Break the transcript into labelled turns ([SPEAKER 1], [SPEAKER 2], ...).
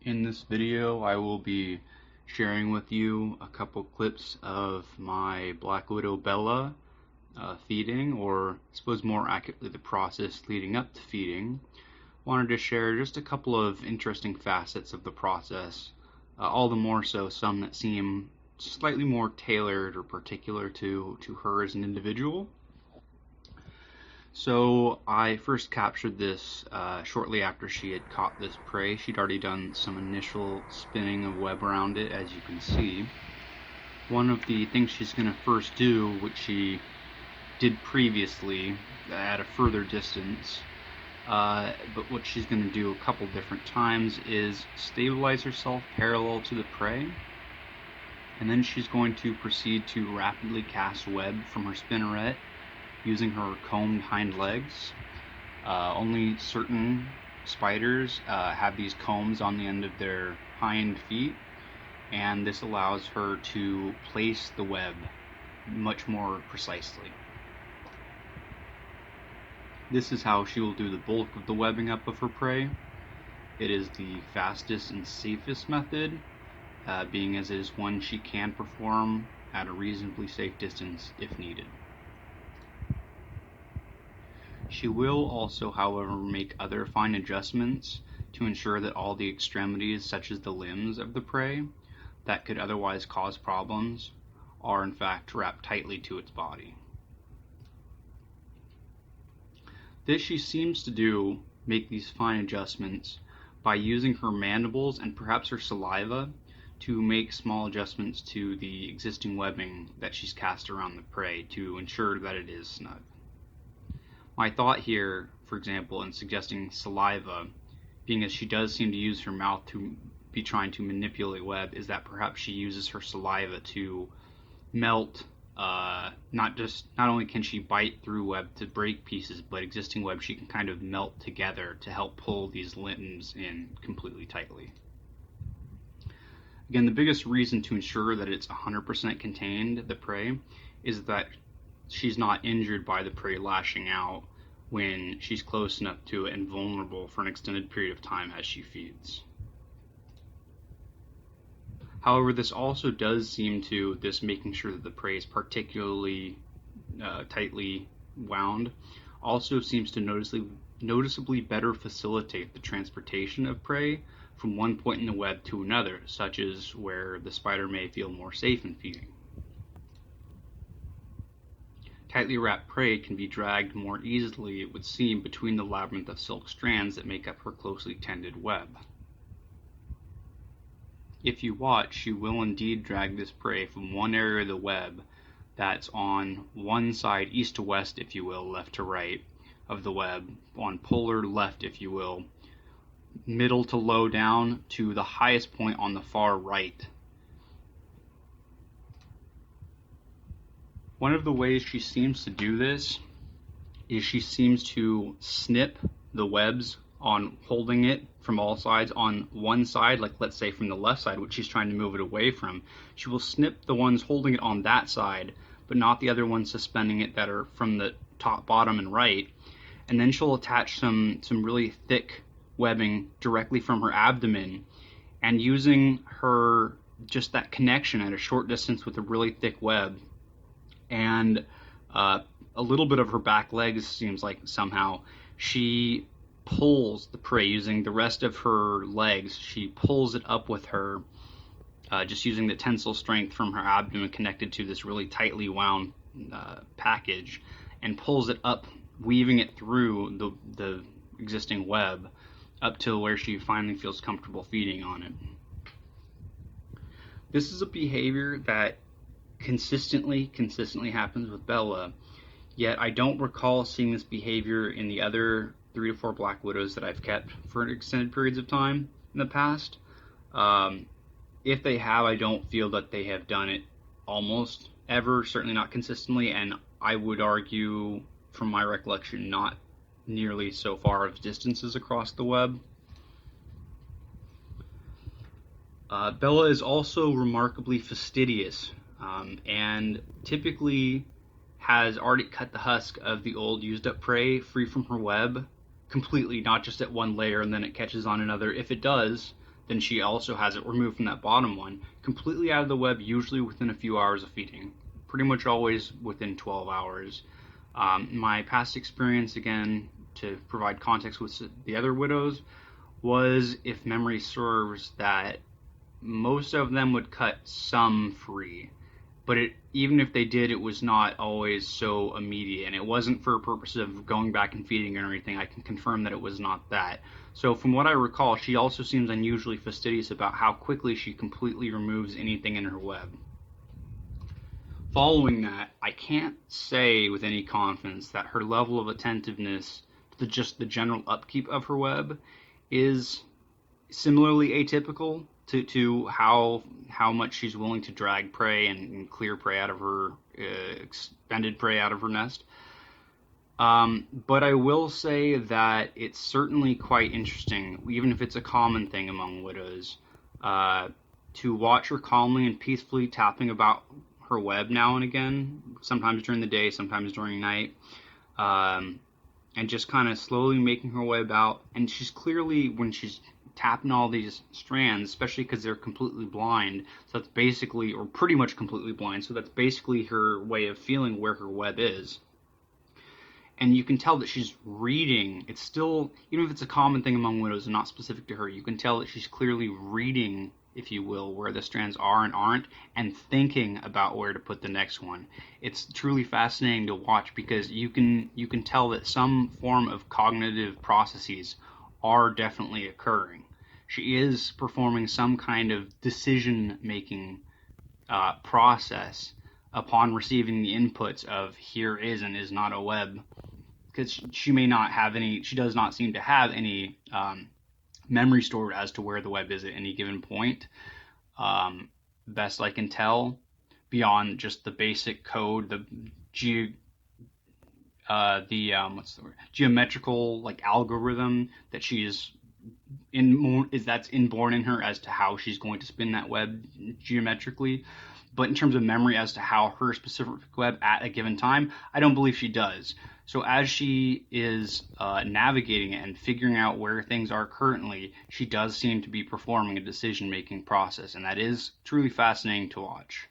[SPEAKER 1] In this video, I will be sharing with you a couple clips of my Black Widow Bella feeding, or I suppose more accurately the process leading up to feeding. Wanted to share just a couple of interesting facets of the process, all the more so some that seem slightly more tailored or particular to her as an individual. So I first captured this shortly after she had caught this prey. She'd already done some initial spinning of web around it, as you can see. One of the things she's going to first do, which she did previously at a further distance, but what she's going to do a couple different times, is stabilize herself parallel to the prey. And then she's going to proceed to rapidly cast web from her spinneret using her combed hind legs. Only certain spiders have these combs on the end of their hind feet, and this allows her to place the web much more precisely. This is how she will do the bulk of the webbing up of her prey. It is the fastest and safest method, being as it is one she can perform at a reasonably safe distance if needed. She will also, however, make other fine adjustments to ensure that all the extremities, such as the limbs of the prey, that could otherwise cause problems, are in fact wrapped tightly to its body. This she seems to make these fine adjustments by using her mandibles and perhaps her saliva to make small adjustments to the existing webbing that she's cast around the prey to ensure that it is snug. My thought here, for example, in suggesting saliva, being as she does seem to use her mouth to be trying to manipulate web, is that perhaps she uses her saliva to melt, not only can she bite through web to break pieces, but existing web she can kind of melt together to help pull these limbs in completely tightly. Again, the biggest reason to ensure that it's 100% contained, the prey, is that she's not injured by the prey lashing out when she's close enough to it and vulnerable for an extended period of time as she feeds. However, this also does seem to, this making sure that the prey is particularly tightly wound, also seems to noticeably better facilitate the transportation of prey from one point in the web to another, such as where the spider may feel more safe in feeding. Tightly wrapped prey can be dragged more easily, it would seem, between the labyrinth of silk strands that make up her closely tended web. If you watch, you will indeed drag this prey from one area of the web that's on one side, east to west, if you will, left to right of the web, on polar left, if you will, middle to low down to the highest point on the far right. One of the ways she seems to do this is she seems to snip the webs on holding it from all sides on one side, like let's say from the left side, which she's trying to move it away from. She will snip the ones holding it on that side, but not the other ones suspending it that are from the top, bottom, and right. And then she'll attach some really thick webbing directly from her abdomen, and using her, just that connection at a short distance with a really thick web, and a little bit of her back legs, seems like somehow she pulls the prey using the rest of her legs. She pulls it up with her, just using the tensile strength from her abdomen connected to this really tightly wound package, and pulls it up, weaving it through the existing web up to where she finally feels comfortable feeding on it. This is a behavior that consistently happens with Bella, yet I don't recall seeing this behavior in the other 3 to 4 Black Widows that I've kept for extended periods of time in the past. If they have, I don't feel that they have done it almost ever, certainly not consistently, and I would argue, from my recollection, not nearly so far as distances across the web. Bella is also remarkably fastidious, and typically has already cut the husk of the old used up prey free from her web completely, not just at one layer and then it catches on another. If it does, then she also has it removed from that bottom one, completely out of the web, usually within a few hours of feeding. Pretty much always within 12 hours. My past experience, again, to provide context with the other widows, was, if memory serves, that most of them would cut some free. But even if they did, it was not always so immediate, and it wasn't for purposes of going back and feeding or anything. I can confirm that it was not that. So from what I recall, she also seems unusually fastidious about how quickly she completely removes anything in her web. Following that, I can't say with any confidence that her level of attentiveness to just the general upkeep of her web is similarly atypical to how much she's willing to drag prey and clear prey out of her expended prey out of her nest. But I will say that it's certainly quite interesting, even if it's a common thing among widows, to watch her calmly and peacefully tapping about her web now and again, sometimes during the day, sometimes during night, and just kind of slowly making her web out. And she's clearly, when she's tapping all these strands, especially because they're completely blind, so that's basically, or pretty much completely blind, so that's basically her way of feeling where her web is. And you can tell that she's reading. It's still, even if it's a common thing among widows and not specific to her, you can tell that she's clearly reading, if you will, where the strands are and aren't, and thinking about where to put the next one. It's truly fascinating to watch because you can tell that some form of cognitive processes are definitely occurring. She is performing some kind of decision-making process upon receiving the inputs of here is and is not a web, because she may not have any, she does not seem to have any memory stored as to where the web is at any given point. Best I can tell, beyond just the basic code, the geometrical like algorithm that she is that's inborn in her as to how she's going to spin that web geometrically. But in terms of memory as to how her specific web at a given time, I don't believe she does. So as she is navigating it and figuring out where things are currently, she does seem to be performing a decision-making process, and that is truly fascinating to watch.